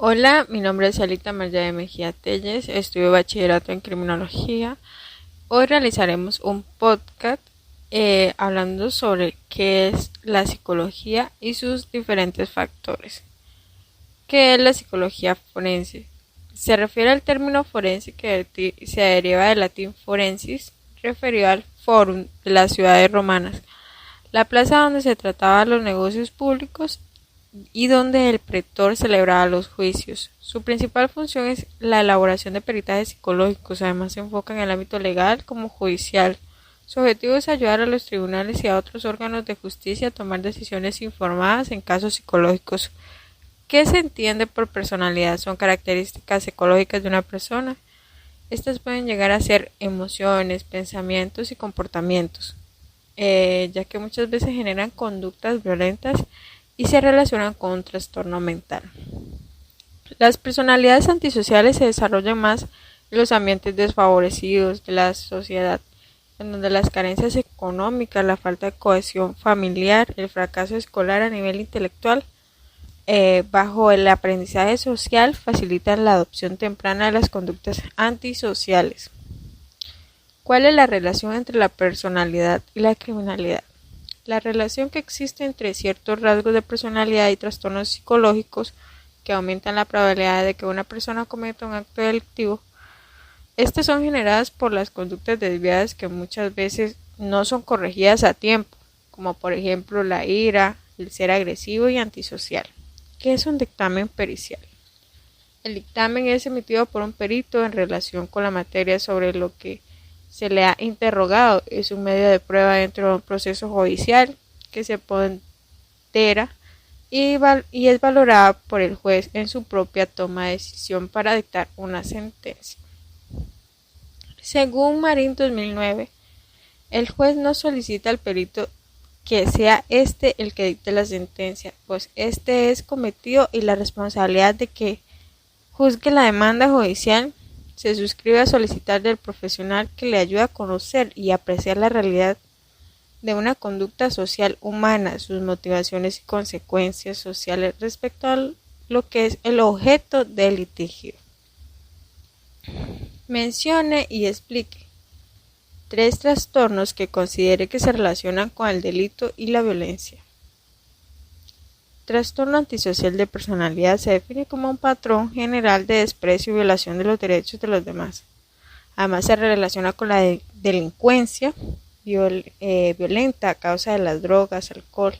Hola, mi nombre es Alita Maya de Mejía Telles, estudio bachillerato en criminología. Hoy realizaremos un podcast hablando sobre qué es la psicología y sus diferentes factores. ¿Qué es la psicología forense? Se refiere al término forense que se deriva del latín forensis, referido al forum de las ciudades romanas, la plaza donde se trataban los negocios públicos y donde el pretor celebraba los juicios. Su principal función es la elaboración de peritajes psicológicos, además se enfoca en el ámbito legal como judicial. Su objetivo es ayudar a los tribunales y a otros órganos de justicia a tomar decisiones informadas en casos psicológicos. ¿Qué se entiende por personalidad? Son características psicológicas de una persona. Estas pueden llegar a ser emociones, pensamientos y comportamientos, ya que muchas veces generan conductas violentas y se relacionan con un trastorno mental. Las personalidades antisociales se desarrollan más en los ambientes desfavorecidos de la sociedad, en donde las carencias económicas, la falta de cohesión familiar, el fracaso escolar a nivel intelectual, bajo el aprendizaje social, facilitan la adopción temprana de las conductas antisociales. ¿Cuál es la relación entre la personalidad y la criminalidad? La relación que existe entre ciertos rasgos de personalidad y trastornos psicológicos que aumentan la probabilidad de que una persona cometa un acto delictivo. Estas son generadas por las conductas desviadas que muchas veces no son corregidas a tiempo, como por ejemplo la ira, el ser agresivo y antisocial. ¿Qué es un dictamen pericial? El dictamen es emitido por un perito en relación con la materia sobre lo que se le ha interrogado. Es un medio de prueba dentro de un proceso judicial que se pondera y es valorada por el juez en su propia toma de decisión para dictar una sentencia. Según Marín 2009, el juez no solicita al perito que sea éste el que dicte la sentencia, pues éste es cometido y la responsabilidad de que juzgue la demanda judicial se suscribe a solicitar del profesional que le ayude a conocer y apreciar la realidad de una conducta social humana, sus motivaciones y consecuencias sociales respecto a lo que es el objeto del litigio. Mencione y explique 3 trastornos que considere que se relacionan con el delito y la violencia. Trastorno antisocial de personalidad se define como un patrón general de desprecio y violación de los derechos de los demás. Además se relaciona con la delincuencia violenta a causa de las drogas, alcohol.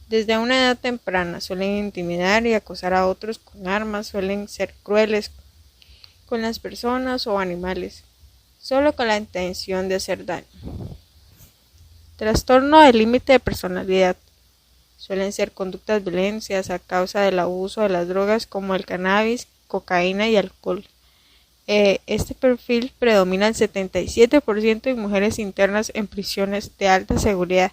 Desde una edad temprana suelen intimidar y acosar a otros con armas, suelen ser crueles con las personas o animales, solo con la intención de hacer daño. Trastorno del límite de personalidad. Suelen ser conductas violentas a causa del abuso de las drogas como el cannabis, cocaína y alcohol. Este perfil predomina el 77% en mujeres internas en prisiones de alta seguridad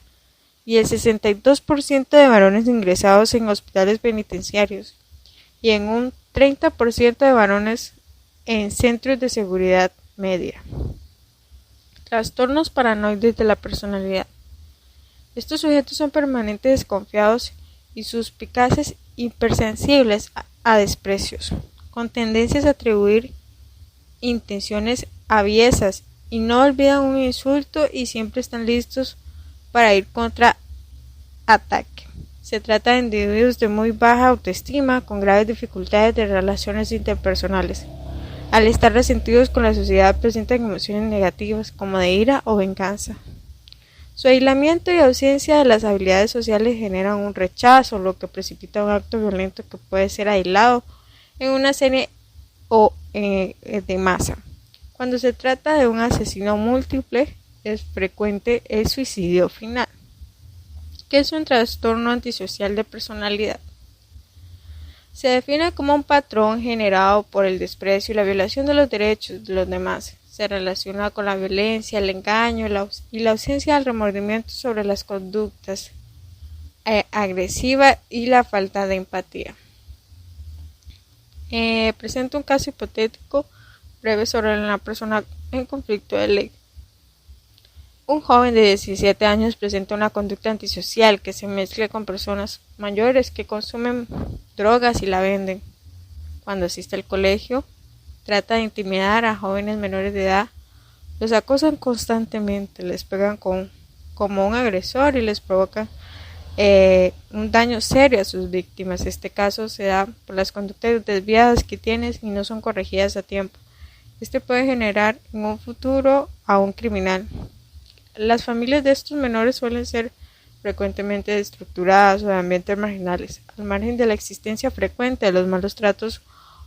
y el 62% de varones ingresados en hospitales penitenciarios y en un 30% de varones en centros de seguridad media. Trastornos paranoides de la personalidad. Estos sujetos son permanentemente desconfiados y suspicaces, hipersensibles a desprecios, con tendencias a atribuir intenciones aviesas y no olvidan un insulto y siempre están listos para ir contra ataque. Se trata de individuos de muy baja autoestima, con graves dificultades de relaciones interpersonales. Al estar resentidos con la sociedad presentan emociones negativas como de ira o venganza. Su aislamiento y ausencia de las habilidades sociales generan un rechazo, lo que precipita un acto violento que puede ser aislado en una serie o de masa. Cuando se trata de un asesino múltiple, es frecuente el suicidio final. ¿Qué es un trastorno antisocial de personalidad? Se define como un patrón generado por el desprecio y la violación de los derechos de los demás. Se relaciona con la violencia, el engaño y la ausencia del remordimiento sobre las conductas agresivas y la falta de empatía. Presento un caso hipotético breve sobre una persona en conflicto de ley. Un joven de 17 años presenta una conducta antisocial que se mezcla con personas mayores que consumen drogas y la venden. cuando asiste al colegio, trata de intimidar a jóvenes menores de edad, los acosan constantemente, les pegan como un agresor y les provocan un daño serio a sus víctimas. Este caso se da por las conductas desviadas que tienen y no son corregidas a tiempo. Este puede generar en un futuro a un criminal. Las familias de estos menores suelen ser frecuentemente desestructuradas o de ambientes marginales, al margen de la existencia frecuente de los malos tratos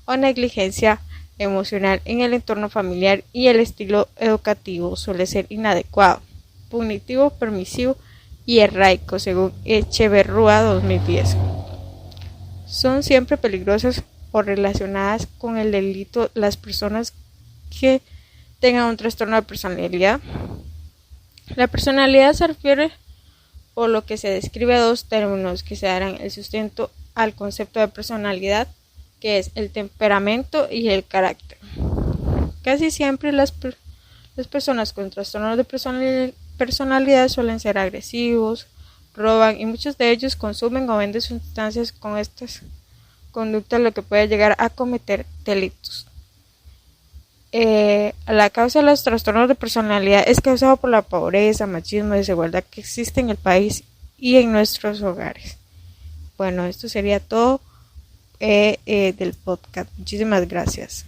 o negligencia emocional en el entorno familiar, y el estilo educativo suele ser inadecuado, punitivo, permisivo y arcaico, según Echeverrúa 2010. Son siempre peligrosas o relacionadas con el delito las personas que tengan un trastorno de personalidad. La personalidad se refiere, por lo que se describe, a dos términos que se darán el sustento al concepto de personalidad, que es el temperamento y el carácter. Casi siempre las personas con trastornos de personalidad suelen ser agresivos, roban y muchos de ellos consumen o venden sustancias con estas conductas, lo que puede llegar a cometer delitos. La causa de los trastornos de personalidad es causada por la pobreza, machismo y desigualdad que existe en el país y en nuestros hogares. Bueno, esto sería todo del podcast. Muchísimas gracias.